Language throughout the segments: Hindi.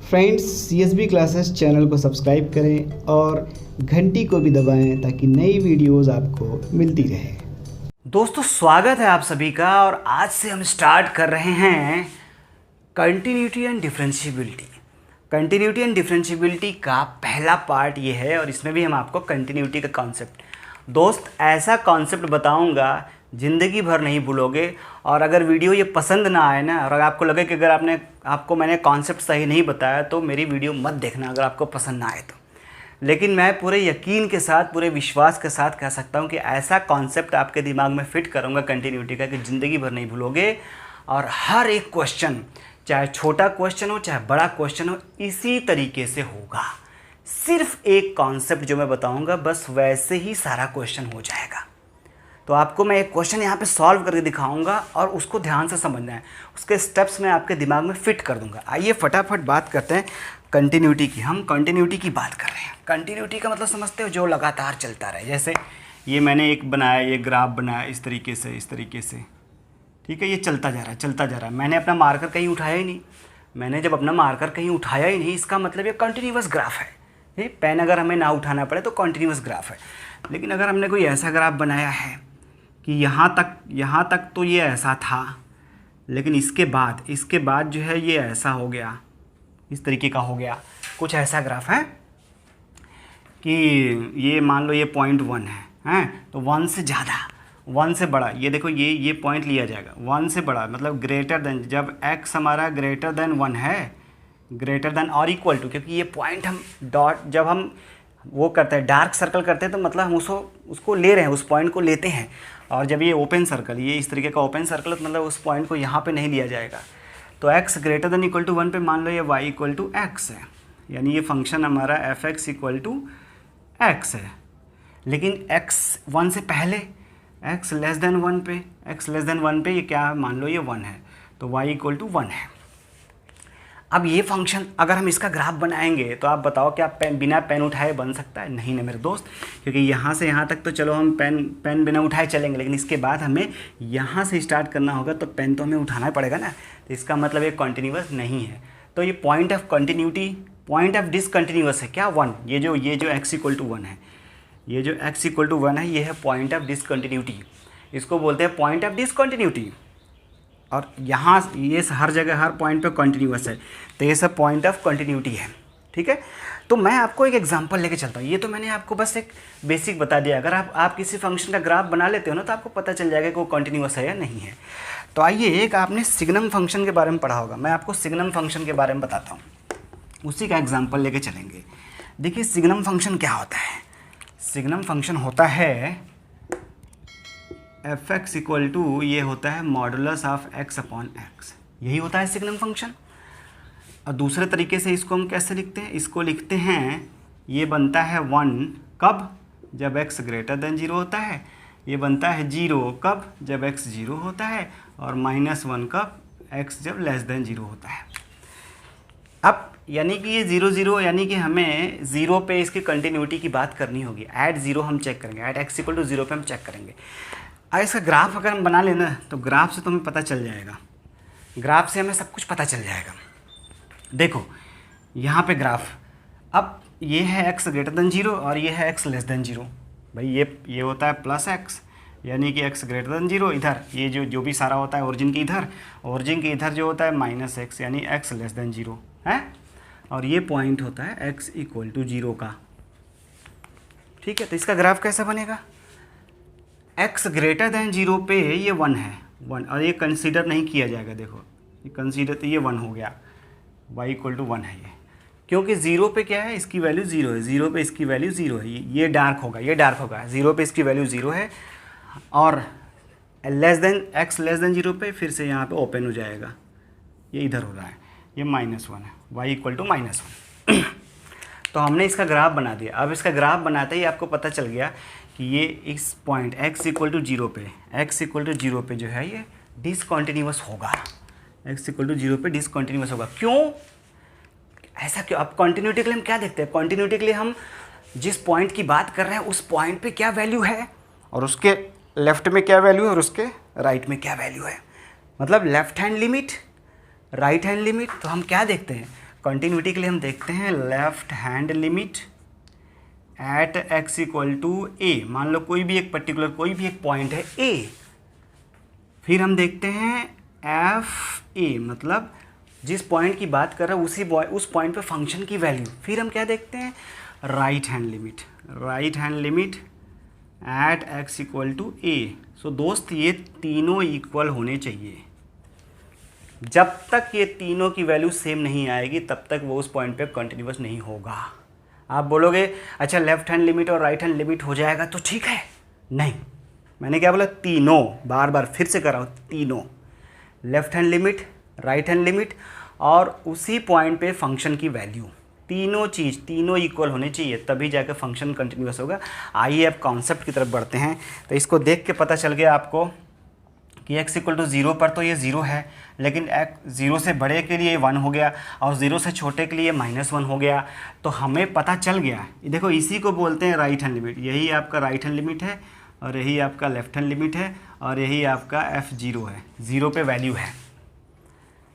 फ्रेंड्स, CSB क्लासेस चैनल को सब्सक्राइब करें और घंटी को भी दबाएं ताकि नई वीडियोस आपको मिलती रहे। दोस्तों, स्वागत है आप सभी का। और आज से हम स्टार्ट कर रहे हैं continuity and differentiability. Continuity and differentiability का पहला पार्ट ये है और इसमें भी हम आपको कंटिन्यूटी का कॉन्सेप्ट, दोस्त ऐसा कॉन्सेप्ट बताऊंगा ज़िंदगी भर नहीं भूलोगे। और अगर वीडियो ये पसंद ना आए ना, और आपको लगे कि अगर आपको मैंने कॉन्सेप्ट सही नहीं बताया तो मेरी वीडियो मत देखना, अगर आपको पसंद ना आए तो। लेकिन मैं पूरे यकीन के साथ, पूरे विश्वास के साथ कह सकता हूँ कि ऐसा कॉन्सेप्ट आपके दिमाग में फिट करूँगा कंटिन्यूटी का कि ज़िंदगी भर नहीं भूलोगे। और हर एक क्वेश्चन, चाहे छोटा क्वेश्चन हो चाहे बड़ा क्वेश्चन हो, इसी तरीके से होगा। सिर्फ एक कॉन्सेप्ट जो मैं बताऊँगा, बस वैसे ही सारा क्वेश्चन हो जाएगा। तो आपको मैं एक क्वेश्चन यहाँ पे सॉल्व करके दिखाऊंगा और उसको ध्यान से समझना है, उसके स्टेप्स मैं आपके दिमाग में फिट कर दूंगा। आइए फटाफट बात करते हैं कंटिन्यूटी की। हम कंटिन्यूटी की बात कर रहे हैं। कंटिन्यूटी का मतलब समझते हो, जो लगातार चलता रहे। जैसे ये मैंने एक बनाया, ये ग्राफ बनाया इस तरीके से, ठीक है। ये चलता जा रहा है। मैंने अपना मार्कर कहीं उठाया ही नहीं। मैंने जब अपना मार्कर कहीं उठाया ही नहीं, इसका मतलब ये कंटिन्यूअस ग्राफ है। पेन अगर हमें ना उठाना पड़े तो कंटिन्यूअस ग्राफ है। लेकिन अगर हमने कोई ऐसा ग्राफ बनाया है कि यहाँ तक तो ये ऐसा था, लेकिन इसके बाद जो है ये ऐसा हो गया, इस तरीके का हो गया। कुछ ऐसा ग्राफ है कि ये मान लो ये 0.1 है, तो 1 से ज़्यादा, 1 से बड़ा, ये देखो ये पॉइंट लिया जाएगा 1 से बड़ा, मतलब ग्रेटर देन, जब x हमारा ग्रेटर देन 1 है, ग्रेटर देन और इक्वल टू, क्योंकि ये पॉइंट हम डॉट, जब हम वो करते हैं डार्क सर्कल करते हैं तो मतलब हम उसको ले रहे हैं, उस पॉइंट को लेते हैं। और जब ये ओपन सर्कल, ये इस तरीके का ओपन सर्कल है तो मतलब उस पॉइंट को यहाँ पे नहीं लिया जाएगा। तो x greater than equal to 1 पे मान लो ये y इक्वल टू x है, यानी ये फंक्शन हमारा fx इक्वल टू x है। लेकिन x 1 से पहले, x लेस देन 1 पे ये क्या है, मान लो ये 1 है, तो y इक्वल टू 1 है। अब ये फंक्शन अगर हम इसका ग्राफ बनाएंगे तो आप बताओ क्या बिना पेन उठाए बन सकता है? नहीं ना मेरे दोस्त, क्योंकि यहाँ से यहाँ तक तो चलो हम पेन बिना उठाए चलेंगे, लेकिन इसके बाद हमें यहाँ से स्टार्ट करना होगा तो पेन तो हमें उठाना पड़ेगा ना। तो इसका मतलब ये कॉन्टिन्यूअस नहीं है। तो ये point of continuity, point of discontinuous है क्या? 1। ये जो x इक्वल टू 1 है, ये जो x इक्वल टू 1 है, ये है पॉइंट ऑफ डिसकंटिन्यूटी। इसको बोलते हैं पॉइंट ऑफ डिसकंटिन्यूटी। और यहाँ ये हर जगह, हर पॉइंट पे कंटिन्यूअस है, तो ये सब पॉइंट ऑफ कंटिन्यूटी है, ठीक है। तो मैं आपको एक एग्जांपल लेके चलता हूँ। ये तो मैंने आपको बस एक बेसिक बता दिया। अगर आप किसी फंक्शन का ग्राफ बना लेते हो ना, तो आपको पता चल जाएगा कि वो कंटिन्यूअस है या नहीं है। तो आइए, एक आपने सिग्नम फंक्शन के बारे में पढ़ा होगा, मैं आपको सिग्नम फंक्शन के बारे में बताता हूँ, उसी का एग्जाम्पल लेके चलेंगे। देखिए सिग्नम फंक्शन क्या होता है। सिग्नम फंक्शन होता है fx इक्वल टू, ये होता है modulus of x upon x, यही होता है सिग्नम फंक्शन। और दूसरे तरीके से इसको हम कैसे लिखते हैं? इसको लिखते हैं, ये बनता है 1 कब? जब x ग्रेटर देन 0 होता है। ये बनता है 0 कब? जब x 0 होता है। और -1 कब? x जब लेस देन 0 होता है। अब यानी कि ये 0 0, यानी कि हमें 0 पे इसकी कंटिन्यूटी की बात करनी होगी। ऐट 0 हम चेक करेंगे, ऐट x इक्वल टू 0 पे हम चेक करेंगे। और इसका ग्राफ अगर हम बना लेना, तो ग्राफ से तो हमें पता चल जाएगा, ग्राफ से हमें सब कुछ पता चल जाएगा। देखो यहाँ पे ग्राफ, अब ये है x ग्रेटर देन 0 और ये है x लेस देन 0। भाई ये होता है प्लस x, यानी कि x ग्रेटर देन 0, इधर ये जो भी सारा होता है ओरिजिन के इधर जो होता है -x, यानी x लेस देन 0 है। और ये पॉइंट होता है x इक्वल टू 0 का, ठीक है। तो इसका ग्राफ कैसा बनेगा? x ग्रेटर देन 0 पे ये 1 है, 1, और ये कंसीडर नहीं किया जाएगा। देखो ये कंसीडर, तो ये 1 हो गया, y इक्वल टू 1 है ये, क्योंकि 0 पे क्या है, इसकी वैल्यू 0 है, 0 पे इसकी वैल्यू 0 है। ये डार्क होगा, 0 पे इसकी वैल्यू 0 है। और x लेस देन 0 पे फिर से यहाँ पे ओपन हो जाएगा, ये इधर हो रहा है, ये -1 है, y इक्वल टू -1। तो हमने इसका ग्राफ बना दिया। अब इसका ग्राफ बनाते ही आपको पता चल गया कि ये इस पॉइंट x इक्वल टू 0 पे जो है ये डिसकंटिन्यूअस होगा, x इक्वल टू 0 पे डिसकंटिन्यूअस होगा। क्यों ऐसा? क्यों? अब कंटिन्यूटी के लिए हम क्या देखते हैं? कंटिन्यूटी के लिए हम जिस पॉइंट की बात कर रहे हैं उस पॉइंट पे क्या वैल्यू है, और उसके लेफ्ट में क्या वैल्यू है, और उसके राइट में क्या वैल्यू है। मतलब left hand limit, right hand limit. तो हम क्या देखते हैं? कंटिन्यूटी के लिए हम देखते हैं left hand limit at x equal to a। मान लो कोई भी एक पर्टिकुलर कोई भी एक पॉइंट है a, फिर हम देखते हैं एफ ए, मतलब जिस पॉइंट की बात कर रहे हैं उस पॉइंट पे फंक्शन की वैल्यू। फिर हम क्या देखते हैं right hand limit at x equal to a। So दोस्त ये तीनों इक्वल होने चाहिए। जब तक ये तीनों की वैल्यू सेम नहीं आएगी तब तक वो उस पॉइंट पे कंटिन्यूअस नहीं होगा। आप बोलोगे अच्छा लेफ्ट हैंड लिमिट और राइट हैंड लिमिट हो जाएगा तो ठीक है, नहीं, मैंने क्या बोला, तीनों, बार बार फिर से कर रहा हूँ, तीनों, left hand limit, right hand limit और उसी पॉइंट पे फंक्शन की वैल्यू, तीनों इक्वल होने चाहिए, तभी जाकर फंक्शन कंटिन्यूअस होगा। आइए अब कॉन्सेप्ट की तरफ बढ़ते हैं। तो इसको देख के पता चल गया आपको कि x इक्वल टू 0 पर तो ये 0 है, लेकिन 0 से बड़े के लिए 1 हो गया और 0 से छोटे के लिए -1 हो गया। तो हमें पता चल गया, देखो इसी को बोलते हैं राइट हैंड लिमिट। यही आपका राइट हैंड लिमिट है और यही आपका लेफ्ट हैंड लिमिट है और यही आपका f0 है, 0 पे वैल्यू है।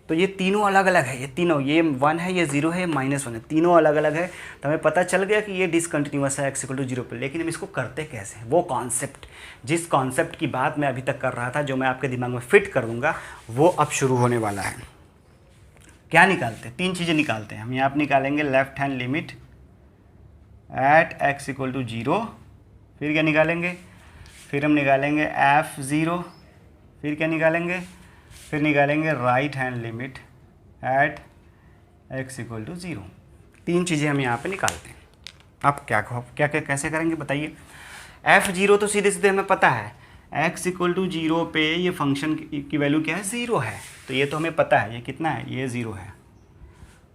तो ये तीनों अलग अलग है, ये तीनों, ये 1 है, ये 0 है, -1 है, तीनों अलग अलग है। तो हमें पता चल गया कि ये डिसकंटिन्यूअस है x इक्वल टू 0 पर। लेकिन हम इसको करते कैसे हैं, वो कॉन्सेप्ट, जिस कॉन्सेप्ट की बात मैं अभी तक कर रहा था, जो मैं आपके दिमाग में फिट कर दूंगा, वो अब शुरू होने वाला है। क्या निकालते हैं, 3 चीज़ें निकालते हैं हम। यहाँ पर निकालेंगे left hand limit at x equal to 0, फिर क्या निकालेंगे, फिर हम निकालेंगे f0, फिर क्या निकालेंगे, फिर निकालेंगे right hand limit at x equal to 0। 3 चीज़ें हम यहाँ पे निकालते हैं। अब क्या कैसे करेंगे बताइए। f0 तो सीधे सीधे हमें पता है, x इक्वल टू 0 पे ये फंक्शन की वैल्यू क्या है, 0 है, तो ये तो हमें पता है, ये कितना है, ये 0 है।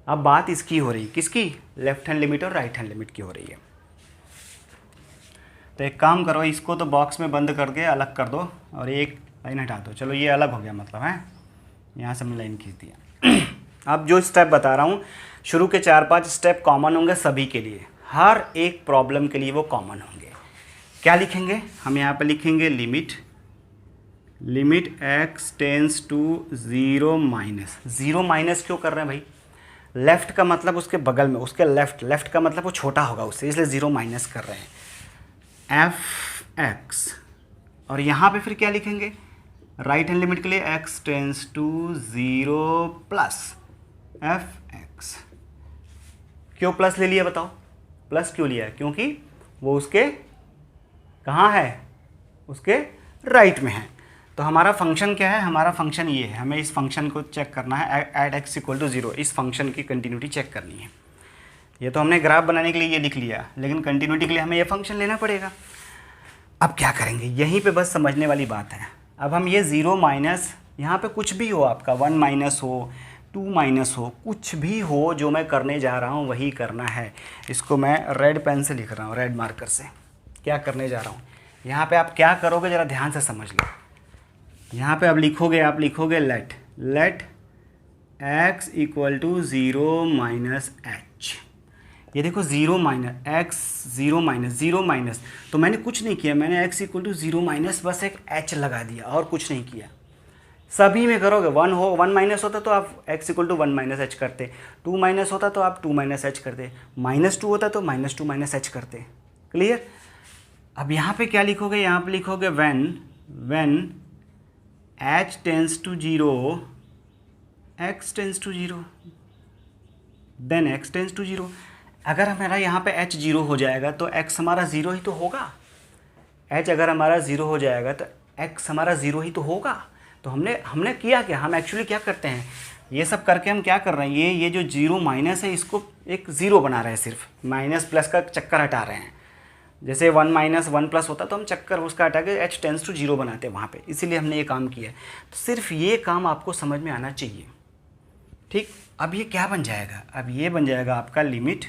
अब बात इसकी हो रही है, किसकी, लेफ्ट हैंड लिमिट और राइट हैंड लिमिट की हो रही है। तो एक काम करो, इसको तो बॉक्स में बंद करके अलग कर दो और एक लाइन हटा दो। चलो ये अलग हो गया, मतलब है यहाँ से हमने लाइन खींच दिया। अब जो स्टेप बता रहा हूँ, शुरू के 4-5 स्टेप कॉमन होंगे सभी के लिए, हर एक प्रॉब्लम के लिए वो कॉमन होंगे। क्या लिखेंगे हम यहाँ पे, लिखेंगे limit x tends to 0 minus. 0 minus क्यों कर रहे हैं भाई, लेफ्ट का मतलब उसके बगल में, उसके लेफ्ट का मतलब वो छोटा होगा उससे, इसलिए 0 माइनस कर रहे हैं, f(x). और यहाँ पे फिर क्या लिखेंगे, राइट हैंड लिमिट के लिए x tends to 0 plus f(x). क्यों प्लस ले लिया बताओ, प्लस क्यों लिया, क्योंकि वो उसके कहाँ है, उसके राइट में है। तो हमारा फंक्शन क्या है, हमारा फंक्शन ये है, हमें इस फंक्शन को चेक करना है एट x इक्वल टू 0, इस फंक्शन की कंटिन्यूटी चेक करनी है। ये तो हमने ग्राफ बनाने के लिए ये लिख लिया, लेकिन कंटिन्यूटी के लिए हमें ये फंक्शन लेना पड़ेगा। अब क्या करेंगे, यहीं पे बस समझने वाली बात है। अब हम ये 0 माइनस, यहाँ पे कुछ भी हो आपका, 1 माइनस हो, 2 माइनस हो, कुछ भी हो, जो मैं करने जा रहा हूँ वही करना है। इसको मैं रेड पेन से लिख रहा हूँ, रेड मार्कर से। क्या करने जा रहा हूँ, यहाँ पे आप क्या करोगे ज़रा ध्यान से समझ लो। यहाँ पे आप लिखोगे let x equal to 0 minus h। ये देखो 0 माइनस, तो मैंने कुछ नहीं किया, मैंने x इक्वल टू 0 माइनस बस एक h लगा दिया और कुछ नहीं किया। सभी में करोगे, 1 माइनस होता तो आप x equal to 1 minus h करते, 2 माइनस होता तो आप 2 माइनस h करते, -2 होता तो -2 माइनस h करते। क्लियर। अब यहाँ पे क्या लिखोगे, यहाँ पे लिखोगे when h tends to 0 x tends to 0 then x tends to 0। अगर हमारा यहाँ पे h 0 हो जाएगा तो x हमारा 0 ही तो होगा। h अगर हमारा 0 हो जाएगा तो x हमारा 0 ही तो होगा। तो हमने किया क्या, हम एक्चुअली क्या करते हैं, ये सब करके हम क्या कर रहे हैं, ये जो 0 माइनस है इसको एक 0 बना रहे हैं, सिर्फ माइनस प्लस का चक्कर हटा रहे हैं। जैसे 1 माइनस 1 प्लस होता तो हम चक्कर उसका हटा के h टेंस टू 0 बनाते हैं वहाँ पे, इसीलिए हमने ये काम किया है। तो सिर्फ ये काम आपको समझ में आना चाहिए, ठीक। अब ये क्या बन जाएगा, अब ये बन जाएगा आपका लिमिट,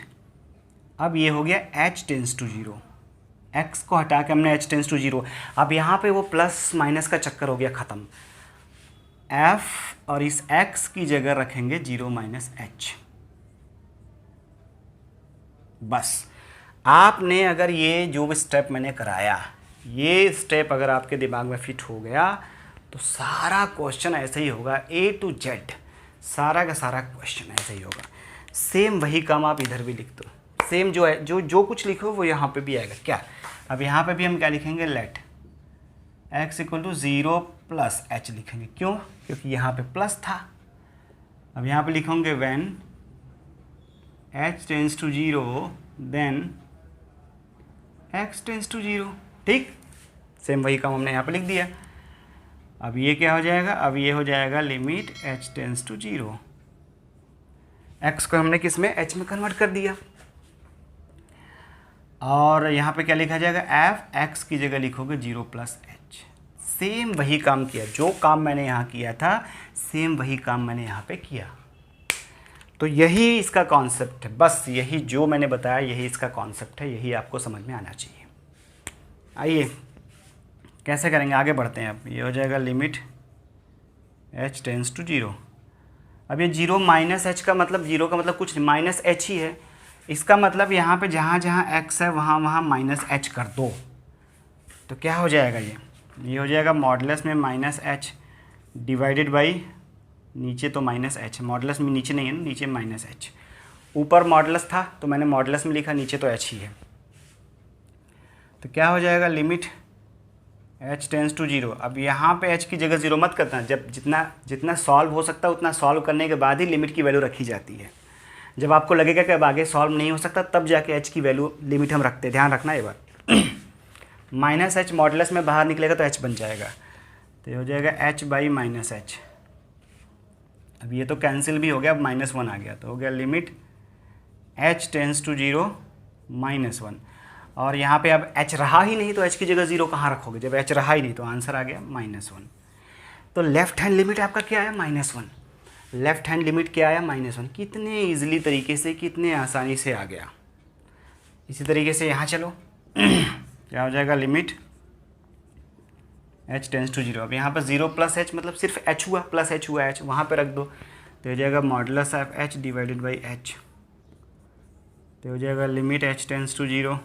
अब ये हो गया h टेंस टू 0, x को हटा के हमने h टेंस टू 0। अब यहाँ पे वो प्लस माइनस का चक्कर हो गया ख़त्म, f और इस x की जगह रखेंगे 0 माइनस h। बस आपने अगर ये जो स्टेप मैंने कराया, ये स्टेप अगर आपके दिमाग में फिट हो गया तो सारा क्वेश्चन ऐसे ही होगा, A to Z सारा का सारा क्वेश्चन ऐसे ही होगा। सेम वही काम आप इधर भी लिख दो, सेम जो है जो कुछ लिखो वो यहाँ पे भी आएगा। क्या, अब यहाँ पे भी हम क्या लिखेंगे, let x equal to 0 plus h लिखेंगे। क्यों, क्योंकि यहाँ पे प्लस था। अब यहाँ पे लिखेंगे when h tends to 0 then x tends to 0। ठीक, सेम वही काम हमने यहाँ पे लिख दिया। अब ये क्या हो जाएगा, अब ये हो जाएगा limit h tends to 0। x को हमने किस में, h में कन्वर्ट कर दिया। और यहाँ पे क्या लिखा जाएगा, f x की जगह लिखोगे 0 प्लस h। सेम वही काम किया, जो काम मैंने यहाँ किया था सेम वही काम मैंने यहाँ पे किया। तो यही इसका कॉन्सेप्ट है, बस यही जो मैंने बताया यही इसका कॉन्सेप्ट है, यही आपको समझ में आना चाहिए। आइए कैसे करेंगे, आगे बढ़ते हैं। अब ये हो जाएगा लिमिट h टेंड्स टू 0। अब ये 0 माइनस h का मतलब, 0 का मतलब कुछ नहीं, माइनस h ही है। इसका मतलब यहाँ पे जहाँ जहाँ x है वहाँ वहाँ माइनस h कर दो, तो क्या हो जाएगा, ये हो जाएगा मॉडुलस में माइनस h डिवाइडेड बाई, नीचे तो माइनस h, मॉडुलस में नीचे नहीं है ना, नीचे माइनस h, ऊपर मॉडुलस था तो मैंने मॉडुलस में लिखा, नीचे तो h ही है। तो क्या हो जाएगा, लिमिट h टेंड्स टू 0। अब यहाँ पे h की जगह 0 मत करना, जब जितना सॉल्व हो सकता है उतना सॉल्व करने के बाद ही लिमिट की वैल्यू रखी जाती है। जब आपको लगेगा कि अब आगे सॉल्व नहीं हो सकता तब जाके h की वैल्यू लिमिट हम रखते हैं, ध्यान रखना ये बात। माइनस h मॉडुलस में बाहर निकलेगा तो h बन जाएगा, तो ये हो जाएगा h बाई माइनस h। अब ये तो कैंसिल भी हो गया, अब -1 आ गया, तो हो गया लिमिट h टेंड्स टू 0 -1। और यहाँ पे अब h रहा ही नहीं तो h की जगह 0 कहाँ रखोगे, जब h रहा ही नहीं तो आंसर आ गया -1। तो लेफ्ट हैंड लिमिट आपका क्या आया, -1। लेफ्ट हैंड लिमिट क्या आया, -1। कितने ईजिली तरीके से, कितने आसानी से आ गया। इसी तरीके से यहाँ चलो, क्या हो जाएगा, लिमिट h टेंड्स टू 0। अब यहाँ पर 0 प्लस h मतलब सिर्फ h हुआ, प्लस h हुआ, h वहाँ पे रख दो, तो हो जाएगा modulus of h divided by h। तो हो जाएगा लिमिट h टेंड्स टू 0।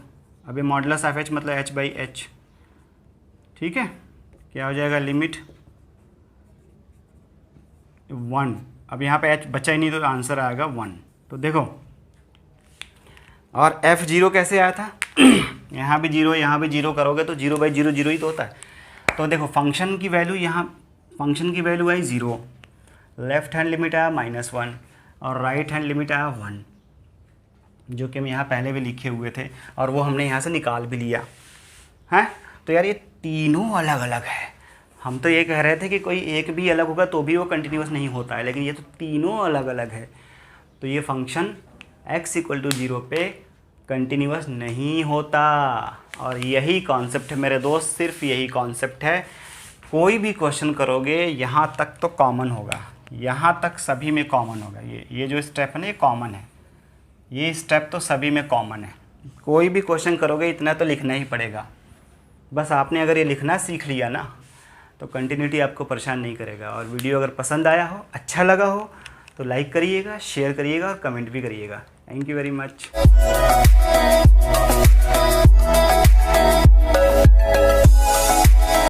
अब ये मॉडुलस ऑफ h मतलब h बाई h। ठीक है, क्या हो जाएगा, लिमिट 1। अब यहाँ पे h बचा ही नहीं तो आंसर आएगा 1। तो देखो, और f0 कैसे आया था, यहाँ भी 0 यहाँ भी 0 करोगे तो 0 बाई 0 0 ही तो होता है। तो देखो फंक्शन की वैल्यू, यहाँ फंक्शन की वैल्यू आई 0, लेफ्ट हैंड लिमिट आया -1 और राइट हैंड लिमिट आया 1, जो कि हम यहाँ पहले भी लिखे हुए थे और वो हमने यहाँ से निकाल भी लिया है। तो यार ये तीनों अलग अलग है। हम तो ये कह रहे थे कि कोई एक भी अलग होगा तो भी वो कंटिन्यूस नहीं होता है, लेकिन ये तो तीनों अलग अलग है। तो ये फंक्शन x इक्वल टू 0 पे कंटिन्यूस नहीं होता। और यही कॉन्सेप्ट है मेरे दोस्त, सिर्फ यही कॉन्सेप्ट है। कोई भी क्वेश्चन करोगे यहाँ तक तो कॉमन होगा, यहाँ तक सभी में कॉमन होगा। ये जो स्टेप है ना, ये कॉमन है, ये स्टेप तो सभी में कॉमन है। कोई भी क्वेश्चन करोगे इतना तो लिखना ही पड़ेगा। बस आपने अगर ये लिखना सीख लिया ना तो कंटिन्यूटी आपको परेशान नहीं करेगा। और वीडियो अगर पसंद आया हो, अच्छा लगा हो तो लाइक करिएगा, शेयर करिएगा और कमेंट भी करिएगा। Thank you very much.